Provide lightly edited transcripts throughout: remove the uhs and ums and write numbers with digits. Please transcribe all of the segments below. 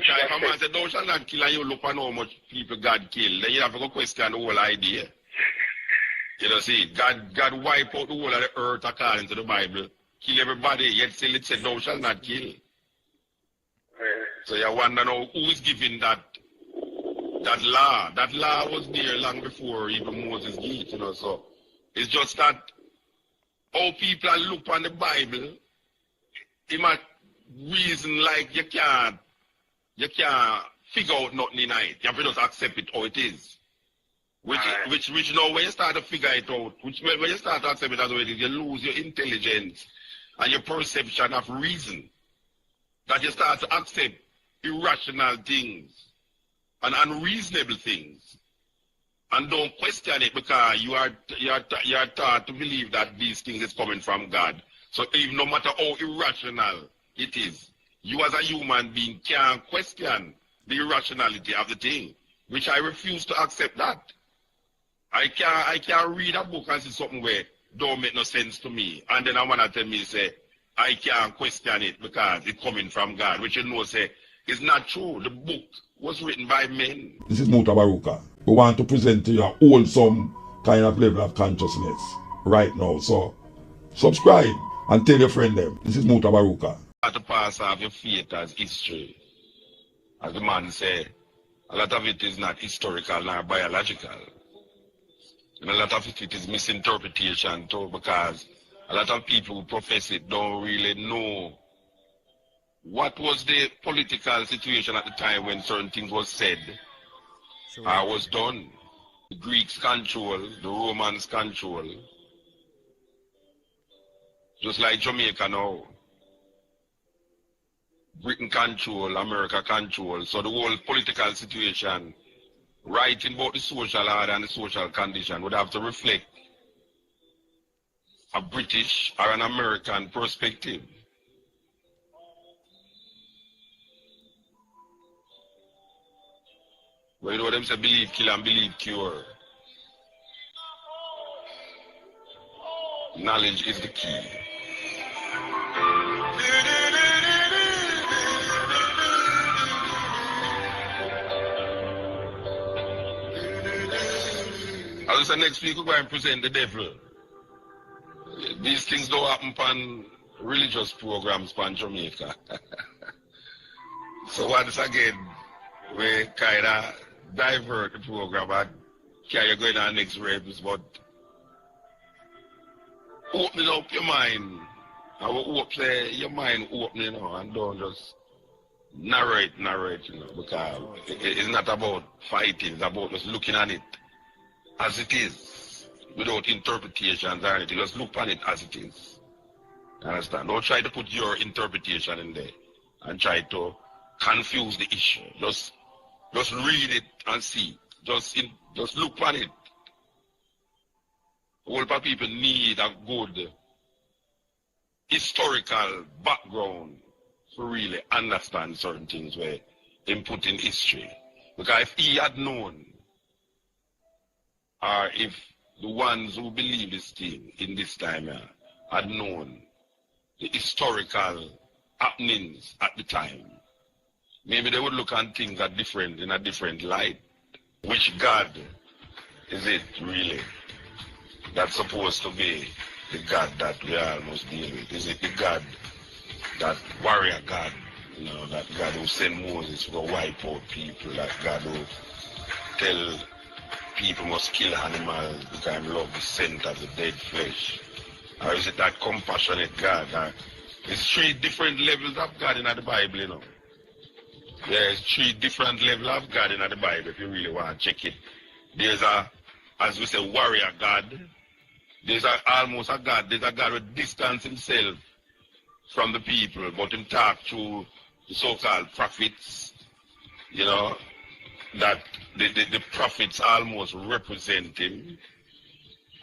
If a man says, thou shalt not kill, and you look on how much people God killed, then you have to go question the whole idea. You know, see, God wipe out the whole of the earth according to the Bible, kill everybody, yet still it said, thou shalt not kill. So you wonder now, who is giving that law? That law was there long before even Moses gave it, you know, so it's just that how people look on the Bible, it might reason like you can't figure out nothing in it. You have to just accept it how it is. Which now when you start to figure it out, when you start to accept it as how it is, you lose your intelligence and your perception of reason. That you start to accept irrational things and unreasonable things. And don't question it because you are taught to believe that these things is coming from God. So even no matter how irrational it is, you as a human being can't question the irrationality of the thing, which I refuse to accept that. I can't read a book and see something where don't make no sense to me. And then I want to tell me, say, I can't question it because it's coming from God, which you know, say, is not true. The book was written by men. This is Mutabaruka. We want to present to you a wholesome kind of level of consciousness right now. So, subscribe and tell your friend them. This is Mutabaruka. You have to pass off your faith as history. As the man said, a lot of it is not historical nor biological. And a lot of it is misinterpretation too, because a lot of people who profess it don't really know what was the political situation at the time when certain things was said or was done. The Greeks control, the Romans control. Just like Jamaica now. Britain control, America control. So the whole political situation, writing about the social order and the social condition, would have to reflect a British or an American perspective. Well, you know what them say, believe kill and believe cure. Knowledge is the key. As I said, next week we're going to present the devil. These things don't happen upon religious programs upon Jamaica. So once again, we kind of divert the program and carry going on next revs, but opening up your mind. I will hope say your mind open, you know, and don't just narrate, you know, because it's not about fighting, it's about just looking at it as it is, without interpretations or anything. Just look on it as it is. You understand? Don't try to put your interpretation in there and try to confuse the issue. Just read it and see. Just look on it. A whole lot of people need a good historical background to really understand certain things where input in history. Because if he had known, or if the ones who believe this thing in this time had known the historical happenings at the time, maybe they would look at things in a different light. Which God is it really that's supposed to be the God that we all must deal with? Is it the God, that warrior God, you know, that God who sent Moses to go wipe out people, that God who tell people must kill animals because love the scent of the dead flesh? Or is it that compassionate God? There's three different levels of God in the Bible, you know. There's three different levels of God in the Bible if you really want to check it. There's as we say, warrior God. There's almost a God. There's a God who distance himself from the people, but him talk through the so-called prophets, you know, that the prophets almost represent him.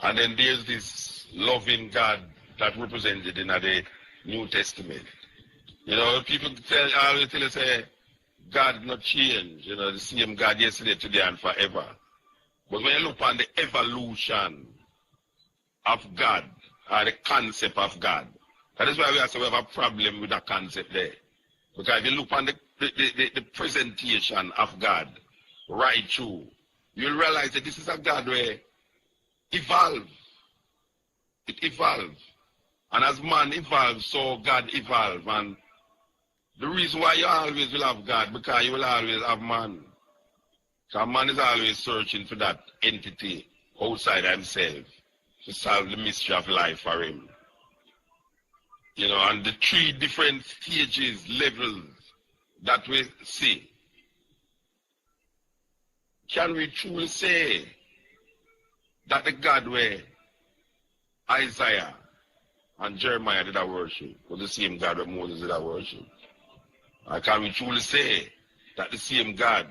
And then there's this loving God that represented in the New Testament. You know, people always tell you, say, God not change, you know, the same God yesterday, today, and forever. But when you look on the evolution of God, or the concept of God, that is why we have a problem with that concept there. Because if you look on the the presentation of God right through, you'll realize that this is a God where evolve. It evolves. And as man evolves, so God evolves. And the reason why you always will have God, because you will always have man. Because man is always searching for that entity outside himself to solve the mystery of life for him. You know, and the three different stages, levels that we see. Can we truly say that the God where Isaiah and Jeremiah did a worship was the same God that Moses did a worship? Or can we truly say that the same God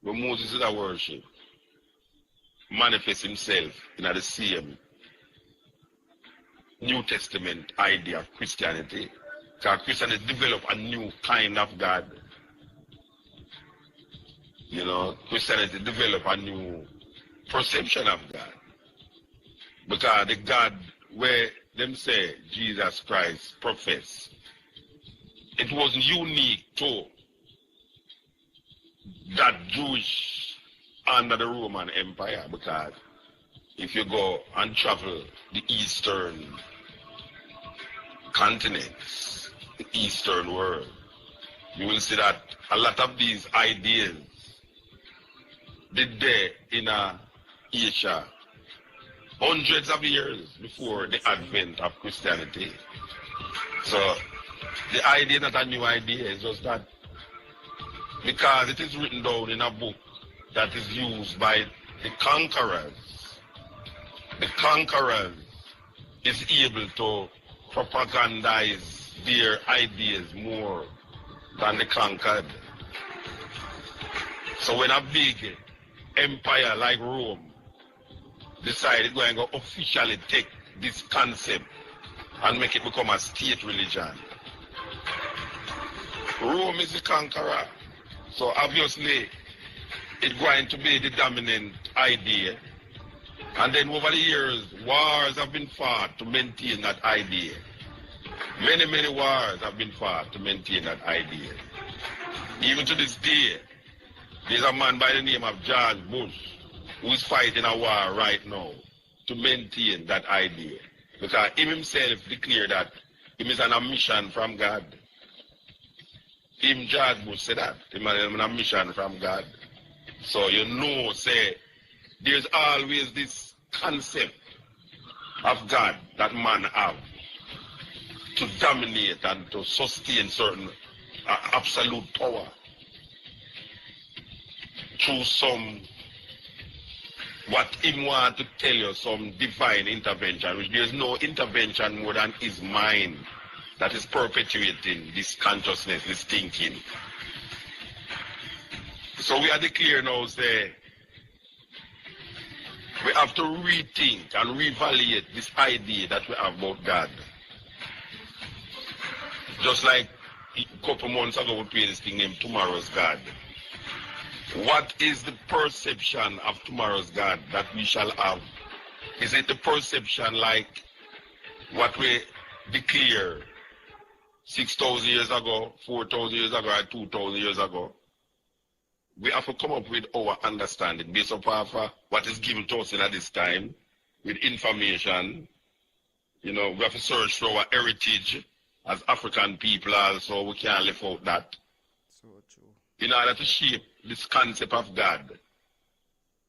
where Moses did a worship manifests himself in the same New Testament idea of Christianity? Because Christianity developed a new kind of God. You know, Christianity developed a new perception of God. Because the God where them say Jesus Christ profess, it wasn't unique to that Jewish under the Roman Empire. Because if you go and travel the Eastern continents, the Eastern world, you will see that a lot of these ideas did there in Asia hundreds of years before the advent of Christianity. So the idea is not a new idea, it's just that because it is written down in a book that is used by the conquerors is able to propagandize their ideas more than the conquered. So when a big empire like Rome decided going to officially take this concept and make it become a state religion, Rome is the conqueror. So obviously it's going to be the dominant idea. And then over the years, wars have been fought to maintain that idea. Many, many wars have been fought to maintain that idea. Even to this day, there's a man by the name of George Bush who is fighting a war right now to maintain that idea. Because he himself declared that he is on a mission from God. Him, George Bush, said that. He is on a mission from God. So you know, say, there's always this concept of God that man have to dominate and to sustain certain absolute power through some, what him want to tell you, some divine intervention, which there's no intervention more than his mind that is perpetuating this consciousness, this thinking. So we are declaring now, say, we have to rethink and reevaluate this idea that we have about God. Just like a couple months ago we played this thing named Tomorrow's God. What is the perception of tomorrow's God that we shall have? Is it the perception like what we declare 6,000 years ago, 4,000 years ago, or 2,000 years ago? We have to come up with our understanding based upon what is given to us at this time, with information. You know, we have to search for our heritage as African people also. We can't live out that. So true. In order to shape this concept of God,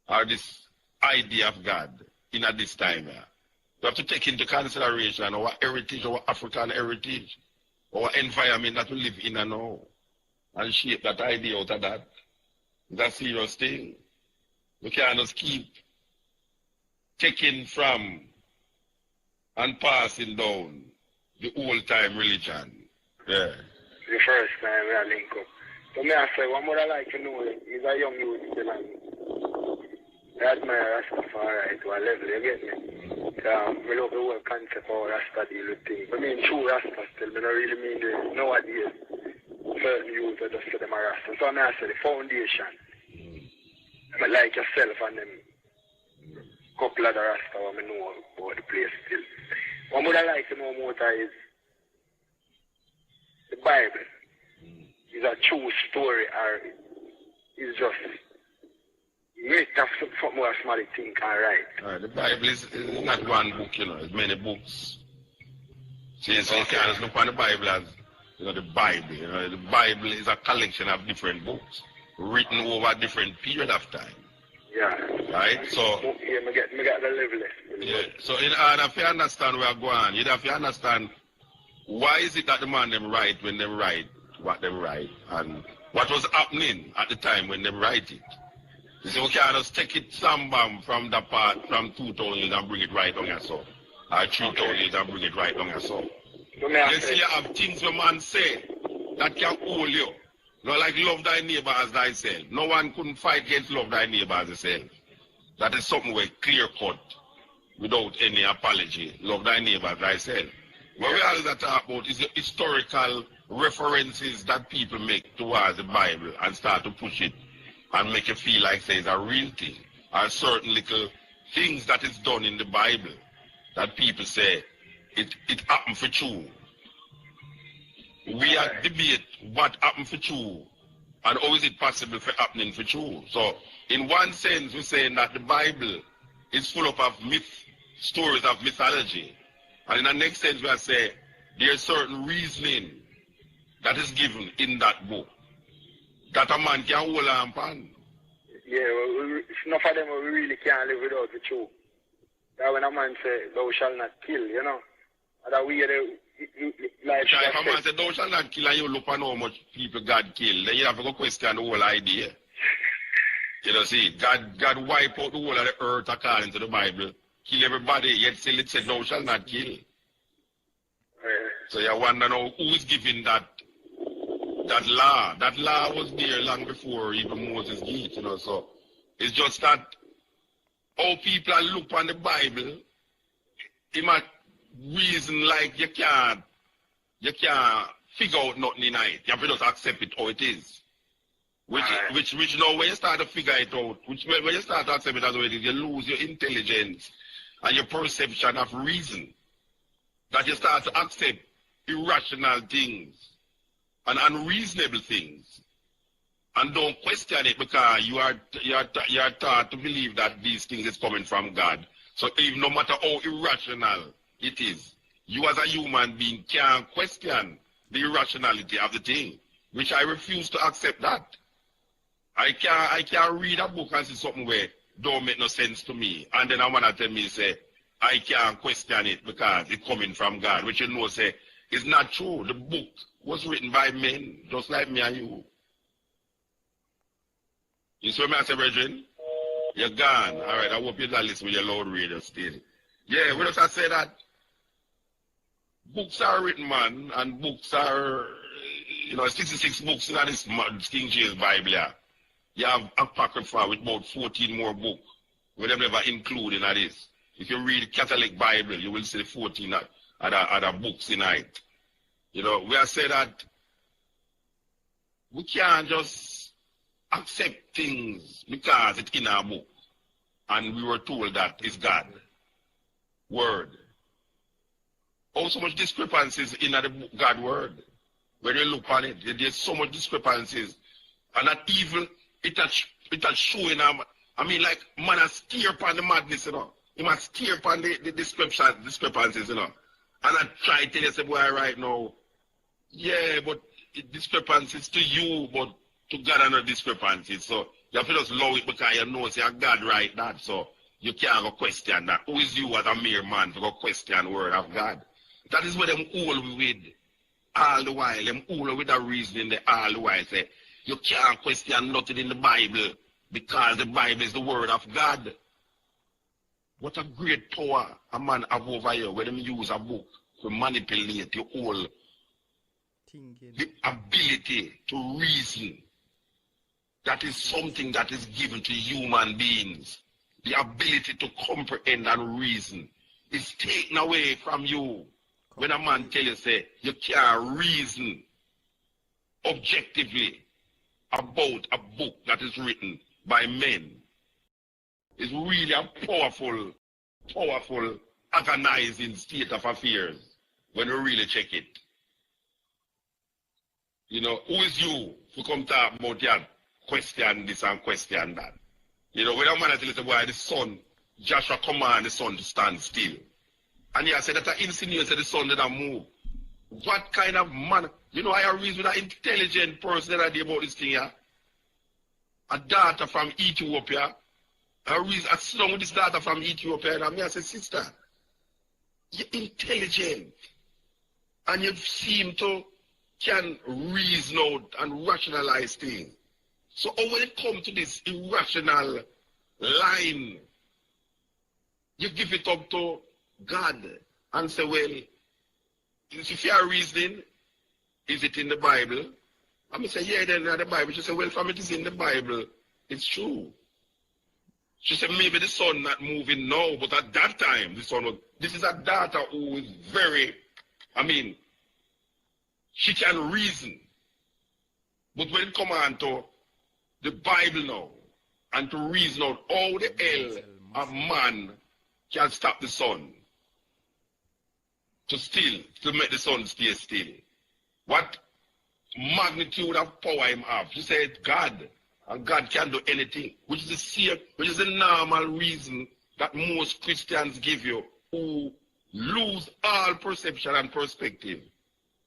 or this idea of God in at this time, we have to take into consideration our heritage, our African heritage, our environment that we live in and now, and shape that idea out of that. It's a serious thing. We can't just keep taking from and passing down the old-time religion. Yeah. The first time we link up. So me I say, what I like to know is a young youth in I admire Rastafari to a level, you get me? We love the whole concept of Rasta deal with things. I mean, true Rasta still, I don't really mean the nowadays certain youth are just for them a Rasta. So I say the foundation. But like yourself and them couple of the Rasta what I know about the place still. What I like to know more is the Bible. is a true story or is just make that something more somebody think and write. The Bible is not one book, it's many books. See, so you can't just look on the Bible as, the Bible. The Bible is a collection of different books written over a different period of time. Yeah. Right? So, yeah, me get the level left. Yeah. So in order to understand where I go on, you have to understand why is it that the man them write when they write what they write and what was happening at the time when they write it. You see, we can't just take it some from the part from 2,000 years and bring it right on yourself. Or 3,000 years and bring it right on yourself. You see, you have things where man say that can hold you. Not like love thy neighbor as thyself. No one couldn't fight against love thy neighbor as thyself. That is something where clear cut, without any apology. Love thy neighbor as thyself. What we always talk about is the historical references that people make towards the Bible and start to push it and make it feel like say it's a real thing. Or certain little things that is done in the Bible that people say it happened for true. We are debate what happened for true and how is it possible for happening for true. So in one sense we're saying that the Bible is full of stories of mythology. And in the next sense we are saying there's certain reasoning that is given in that book that a man can hold on upon. Yeah, well, enough of them we really can't live without the truth. That when a man say, thou shalt not kill, that we like if a man say, thou shalt not kill and you look on how much people God killed, then you have to go question the whole idea. See, God wipe out the whole of the earth according to the Bible, kill everybody, yet still it said, thou shalt not kill. So you wonder now who is giving that law. That law was there long before even Moses gave it, so it's just that how people look on the Bible, it might reason like you can't figure out nothing in it. You have to just accept it how it is. Which now when you start to figure it out, when you start to accept it as how it is, you lose your intelligence and your perception of reason. That you start to accept irrational things and unreasonable things. And don't question it because you are taught to believe that these things is coming from God. So even no matter how irrational it is, you as a human being can't question the irrationality of the thing, which I refuse to accept that. I can't read a book and see something where don't make no sense to me. And then I want to tell me, say, I can't question it because it's coming from God, which say, is not true. The book was written by men, just like me and you. You see what I say, brethren? You're gone. All right, I hope you're not listening with your loud radio still. Yeah, we just say that books are written, man, and books are, 66 books in this King James Bible. Yeah. You have Apocrypha with about 14 more books. We never include in this. If you read the Catholic Bible, you will see the 14 other books in it. We have said that we can't just accept things because it's in our book. And we were told that it's God. Word. Also much discrepancies in the book, God word. When you look on it, there's so much discrepancies. And that even it has showing like man has steer upon the madness, He must steer upon the discrepancies, And I try to tell you, say, boy, right now, yeah, but discrepancies to you, but to God are not discrepancies. So you have to just allow it because you know, say, God right that. So you can't go question that. Who is you as a mere man to go question the word of God? That is what them all with all the while. Them all with that reasoning there all the while. Say, you can't question nothing in the Bible because the Bible is the word of God. What a great power a man have over here when them use a book to manipulate your whole thinking. The ability to reason. That is something that is given to human beings. The ability to comprehend and reason is taken away from you. When a man tell you, say, you can't reason objectively about a book that is written by men. It's really a powerful, agonizing state of affairs when you really check it. You know, who is you to come talk about your question this and question that? You know, when a man tell the boy, the son, Joshua command the son to stand still. And he said that I insinuated the son didn't move. What kind of man? You know, I reason with an intelligent person that I did about this thing here. A daughter from Ethiopia. I reason, I sit down with this daughter from Ethiopia, and I say, sister, you're intelligent. And you seem to can reason out and rationalize things. So when it comes to this irrational line, you give it up to God and say, well, if you are reasoning, is it in the Bible? I'm going to say, yeah, then in the Bible. She said, well, from it is in the Bible, it's true. She said, maybe the sun not moving now, but at that time, the sun was, this is a daughter who is very, she can reason. But when it comes on to the Bible now, and to reason out how the hell a man can stop the sun, to make the sun stay still. What magnitude of power him have? She said God, and God can do anything, which is the normal reason that most Christians give you, who lose all perception and perspective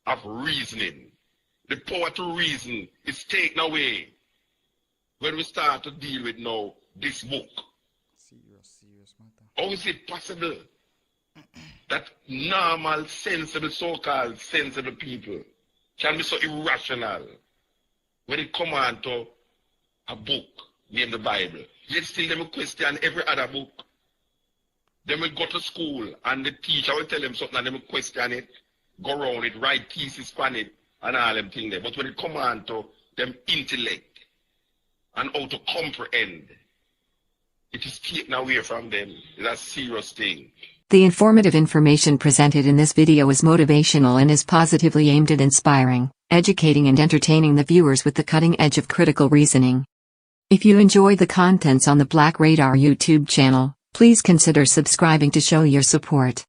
of reasoning. The power to reason is taken away when we start to deal with now this book. Serious matter. How is it possible that normal, sensible, so-called sensible people can be so irrational when it comes on to a book named the Bible? Yet still they will question every other book. They will go to school and the teacher will tell them something and they will question it, go around it, write thesis on it and all them things there. But when it comes on to them intellect and how to comprehend, it is taken away from them. It's a serious thing. The informative information presented in this video is motivational and is positively aimed at inspiring, educating and entertaining the viewers with the cutting edge of critical reasoning. If you enjoy the contents on the Black Radar YouTube channel, please consider subscribing to show your support.